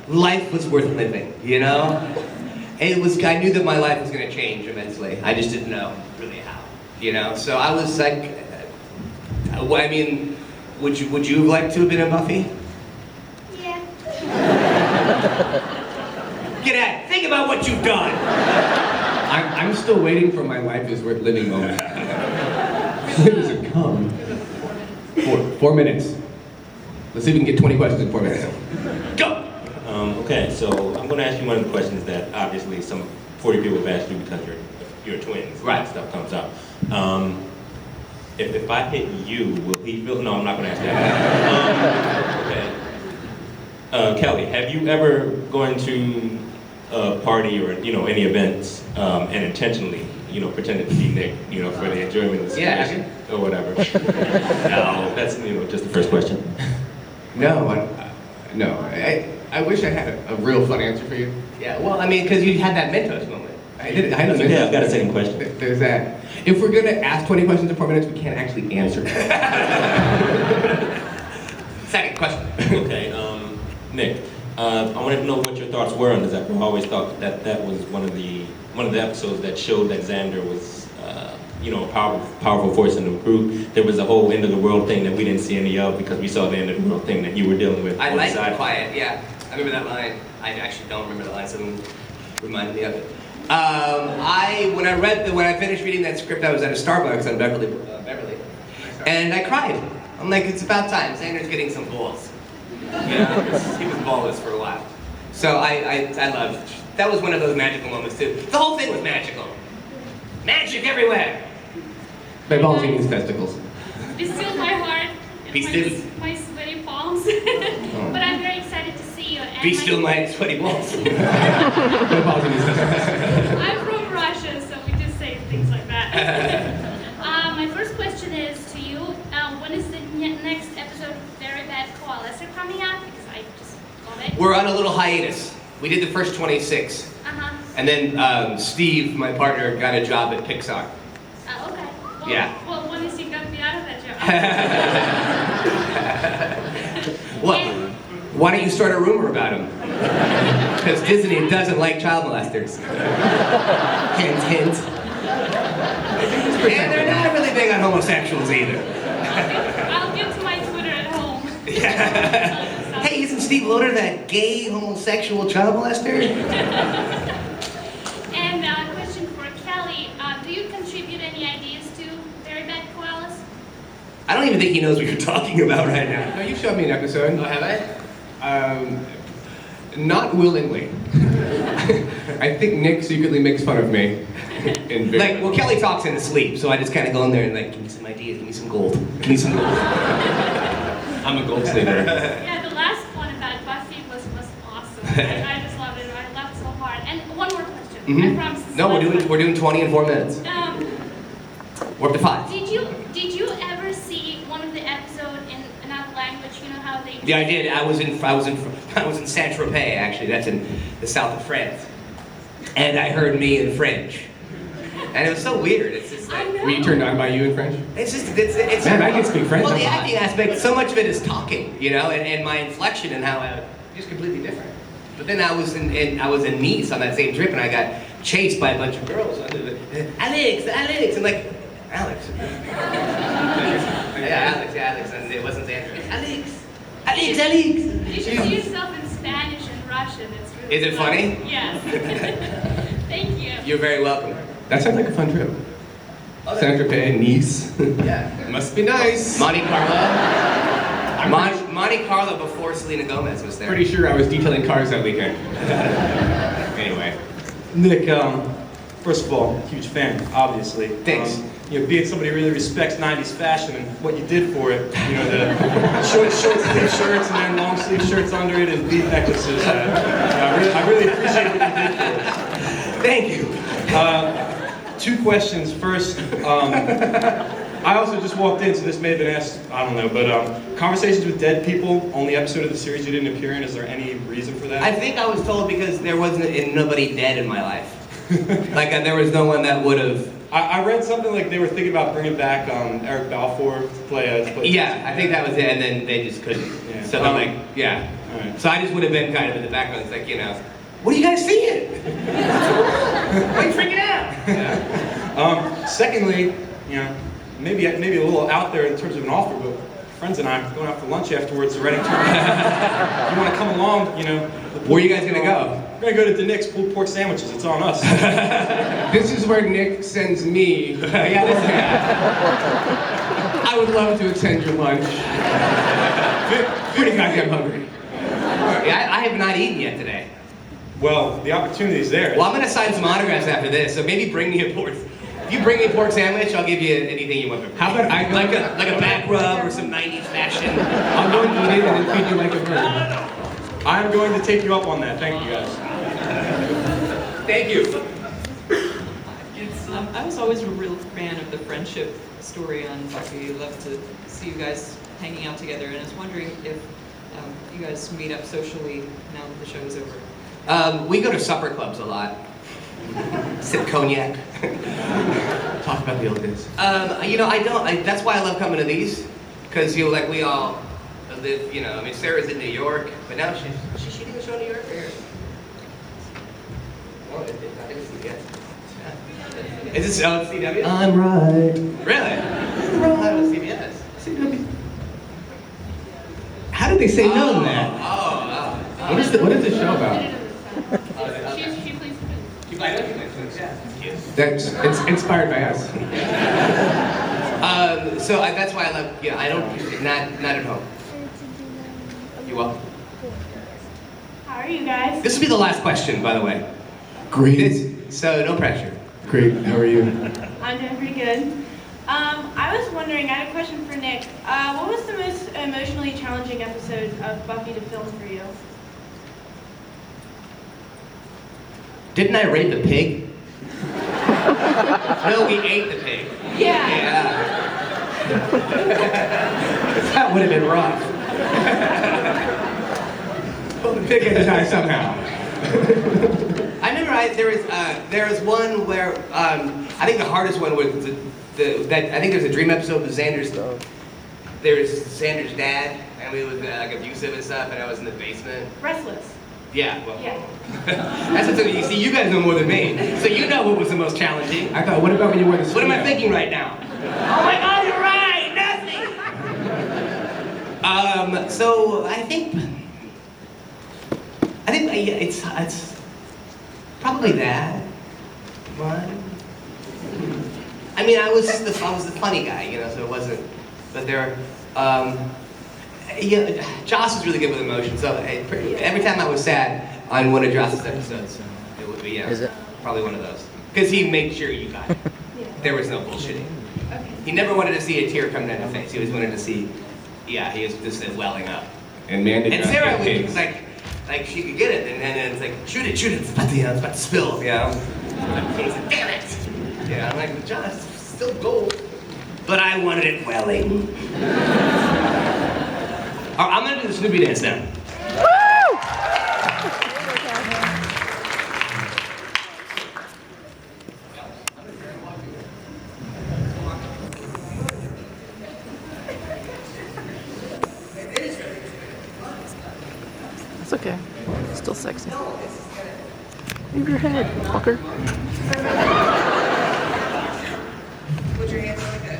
life was worth living, you know? It was, I knew that my life was gonna change immensely. I just didn't know really how, you know? So I was like, I mean, would you like to have been in Buffy? Yeah. Get at it. Think about what you've done. I'm still waiting for my life is worth living moment. When does it come? 4 minutes. Let's see if we can get 20 questions in 4 minutes. Go! Okay, so I'm going to ask you one of the questions that obviously some 40 people have asked you because you're twins. Right. And stuff comes up. If I hit you, will he feel? No, I'm not going to ask that. Okay. Kelly, have you ever gone to a party or any events and intentionally pretended to be Nick for the enjoyment of the situation or whatever? No, that's just the first question. No, I wish I had a real fun answer for you. Yeah, well, I mean, because you had that Mentos moment. I had a Okay, Mentos. I've got a second question. There's that. If we're gonna ask 20 questions in 4 minutes, we can't actually answer. Second question. Okay, Nick, I wanted to know what your thoughts were on this. I always thought that was one of the episodes that showed that Xander was, a powerful force in the group. There was a whole end of the world thing that we didn't see any of because we saw the end of the world thing that you were dealing with. I like the quiet, yeah. I remember that line. I actually don't remember the line, so it reminded me of it. When I finished reading that script, I was at a Starbucks on Beverly, and I cried. I'm like, it's about time. Xander's getting some balls. He was ballless for a while. So I loved. That was one of those magical moments too. The whole thing was magical. Magic everywhere. My balls in his testicles. Be still my heart. Be still. My sweaty palms. But I'm very excited to see you. And Be still my sweaty balls. My balls in his testicles. I'm from Russia, so we just say things like that. My first question is to you. When is the next episode of Very Bad Koalas are coming out? Because I just love it. We're on a little hiatus. We did the first 26. And then Steve, my partner, got a job at Pixar. Okay. Well, Yeah. Well, when is he going to be out of that job? What? Why don't you start a rumor about him? Because Disney doesn't like child molesters. Hint, hint. And they're not really big on homosexuals either. I'll get to my Twitter at home. Hey, isn't Steve Loader that gay homosexual child molester? And a question for Kelly. Do you contribute any ideas to Very Bad Koalas? I don't even think he knows what you're talking about right now. No, you showed me an episode. Oh, have I? Not willingly. I think Nick secretly makes fun of me. Like, well, Kelly talks in his sleep, so I just kind of go in there and like, give me some ideas, give me some gold, give me some gold. I'm a gold digger. Yeah, the last one about Buffy was awesome. I just loved it. I laughed so hard. And one more question. I promise. This is No, the last one. we're doing 20 in 4 minutes. We're up to 5. Did you ever see one of the episode in another language? You know how they? Yeah, I did. I was in Saint-Tropez, actually. That's in the south of France. And I heard me in French. And it was so weird. It's just I like, know. Were you turned on by you in French? it's Man, I can speak French. Well, the acting aspect, so much of it is talking, and my inflection and how just completely different. But then I was in Nice on that same trip, and I got chased by a bunch of girls. Alex, and like, Alex. Alex, and it wasn't Xander. Alex. You should see yourself in Spanish and Russian. It's really Is it funny? Yes. Thank you. You're very welcome. That sounds like a fun trip. Saint-Tropez, Nice. Yeah. Must be nice. Monte Carlo. Monte Carlo before Selena Gomez was there. Pretty sure I was detailing cars that weekend. Anyway. Nick, first of all, huge fan, obviously. Thanks. Being somebody who really respects 90s fashion and what you did for it, the short sleeve shirts and then long sleeve shirts under it and bead necklaces. I really appreciate what you did for us. Thank you. 2 questions. First, I also just walked in, so this may have been asked, I don't know, but conversations with dead people, only episode of the series you didn't appear in, is there any reason for that? I think I was told because there wasn't nobody dead in my life. Like there was no one that would have. I read something like they were thinking about bringing back Eric Balfour to play. Yeah, I think that was it, and then they just couldn't. Yeah. So they're like, yeah. Right. So I just would have been kind of in the background. It's like, you know, what are you guys seeing? Why are you freaking out? Yeah. Secondly, you know, maybe a little out there in terms of an offer, but friends and I are going out for lunch afterwards. The Reading tournament. If you want to come along, you know. Where are you guys gonna go? We're gonna go to Nick's pulled pork sandwiches. It's on us. This is where Nick sends me. Yeah, this is I would love to extend your lunch. Pretty goddamn hungry. Yeah, I have not eaten yet today. Well, the opportunity's there. Well, I'm gonna sign some autographs after this, so maybe bring me a pork. If you bring me a pork sandwich, I'll give you anything you want. How about I go like a back rub or some 90s fashion? I'll go and eat it and then feed you like a bird. I'm going to take you up on that. Thank you, guys. Thank you. I was always a real fan of the friendship story on Buffy. I love to see you guys hanging out together, and I was wondering if you guys meet up socially now that the show is over. We go to supper clubs a lot. Sip cognac. Talk about the old days. You know, that's why I love coming to these, because we all live. You know, I mean, Sarah's in New York, but now she's shooting a show in New York. Or here? No, I think it's CBS. Yeah. Is this it's CW? I'm right. Really? Right. CBS. CW. How did they say no to that? What is the show about? She plays I know you mentioned it, yeah. It's inspired by us. So that's why I love. Yeah, I don't. Not at home. You welcome. How are you guys? This will be the last question, by the way. Great. So no pressure. Great. How are you? I'm doing pretty good. I was wondering, I had a question for Nick. What was the most emotionally challenging episode of Buffy to film for you? Didn't I rape a pig? No, we ate the pig. Yeah. That would have been rough. Well, the pig had to die somehow. I remember there was one where I think the hardest one was I think there's a dream episode with Xander's. There's Xander's dad, and we was like abusive and stuff, and I was in the basement. Restless. Yeah, well, Yeah. that's what you see. You guys know more than me, so you know what was the most challenging. I thought, what about when you wore the What am I speedo? thinking right now? Oh my God, you're right. Nothing. So I think yeah, it's probably that one. I mean, I was the funny guy, you know, so it wasn't. But there, yeah, Joss was really good with emotion. So every time I was sad on one of Joss's episodes, it would be probably one of those, because he made sure you got it. There was no bullshitting. Okay. He never wanted to see a tear come down your face. He always wanted to see, yeah, he was just welling up. And man did And not Sarah get was pigs. like she could get it, and then it's like, shoot it, it's about to spill, you know? He's like, damn it! Yeah, I'm like, John, it's still gold. But I wanted it welling. I'm gonna do the Snoopy dance now. It's okay. Still sexy. Move your head, fucker. Put your hands like that.